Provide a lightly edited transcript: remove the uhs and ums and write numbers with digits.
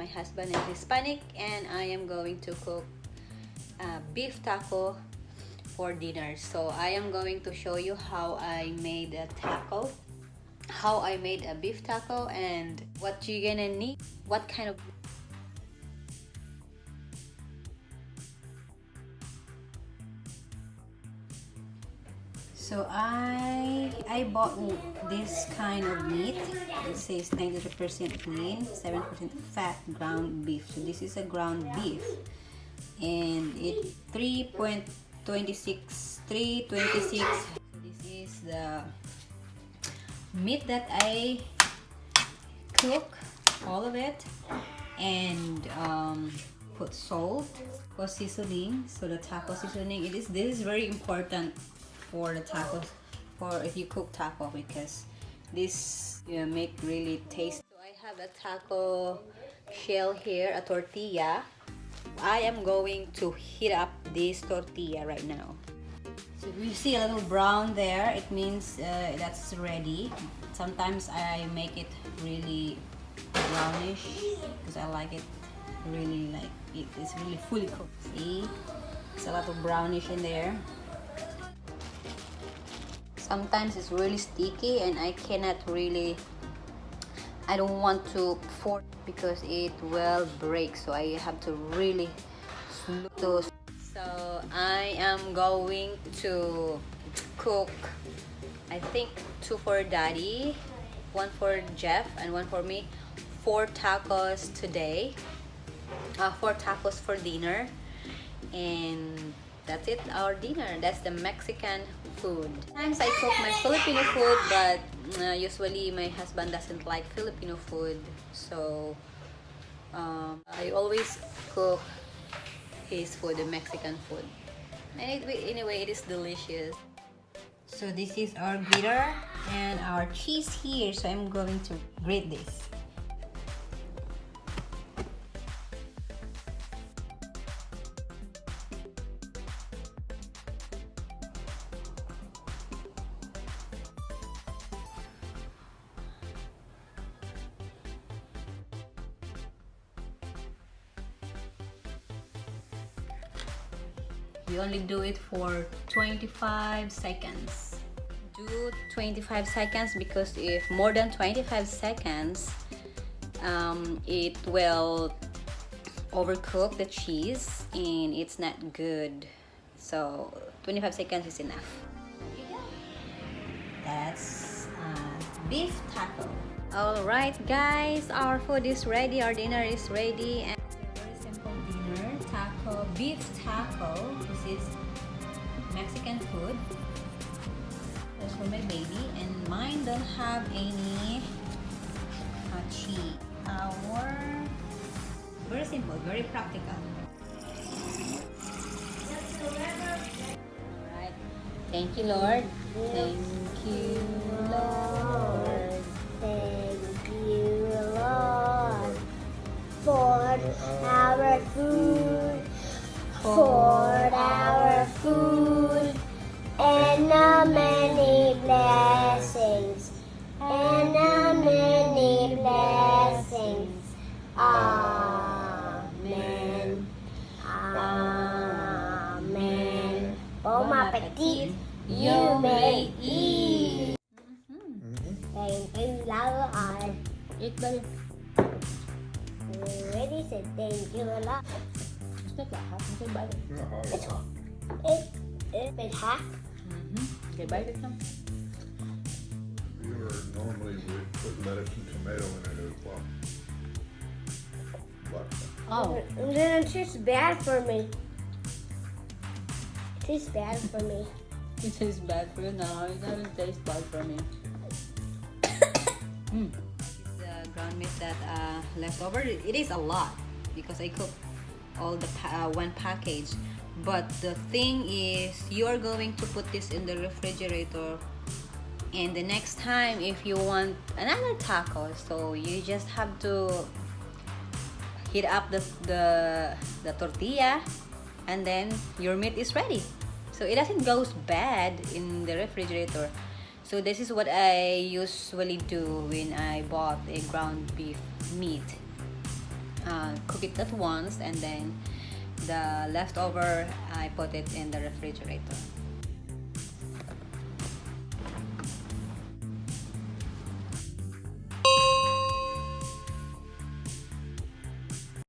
My husband is Hispanic and I am going to cook beef taco for dinner. So I am going to show you how I made a taco, how I made a beef taco, and what you're gonna need, what kind of So I bought this kind of meat. It says 93% lean, 7% fat ground beef. So this is a ground beef, and it's 326. So this is the meat that I cook, all of it, and put salt for seasoning. So the taco seasoning, this is very important for the tacos, for if you cook taco, because this make really tasty. So I have a taco shell here, a tortilla. I am going to heat up this tortilla right now. So if you see a little brown there, it means that's ready. Sometimes I make it really brownish because I like it really, like it's really fully cooked. See, it's a lot of brownish in there. Sometimes it's really sticky and I don't want to force because it will break, so I have to really slow. So I am going to cook, I think 2 for Daddy, 1 for Jeff, and 1 for me. 4 tacos today, 4 tacos for dinner, and that's it, our dinner. That's the Mexican food. Sometimes I cook my Filipino food, but usually my husband doesn't like Filipino food, so I always cook his food, the Mexican food. And anyway, it is delicious. So this is our gritter and our cheese here, so I'm going to grate this. You only do it for 25 seconds. Do 25 seconds because if more than 25 seconds, it will overcook the cheese and it's not good. So 25 seconds is enough. That's beef taco. Alright guys, our food is ready, our dinner is ready. And very simple dinner, taco, beef taco. This is Mexican food. That's for my baby, and mine don't have any cheese. Our very simple, very practical. Alright. Thank you, Lord. Thank you, Lord. Thank you, Lord, for our food, and the many blessings, Amen. Amen. Bon appetit, you may eat. Thank you, Lord. Eat, baby. Ready? Say thank you, Lord. It's not that hot. Okay, bite it. It's hot. It's been hot. Okay, bite it now. Normally we put lettuce and tomato in it as well. But Oh. Then it tastes bad for me. It tastes bad for me. It tastes bad for you now. It doesn't taste bad for me. The ground meat that left over, it is a lot because I cooked all the one package. But the thing is, you're going to put this in the refrigerator, and the next time if you want another taco, so you just have to heat up the tortilla, and then your meat is ready. So it doesn't go bad in the refrigerator. So this is what I usually do when I bought a ground beef meat. cook it at once, and then the leftover I put it in the refrigerator.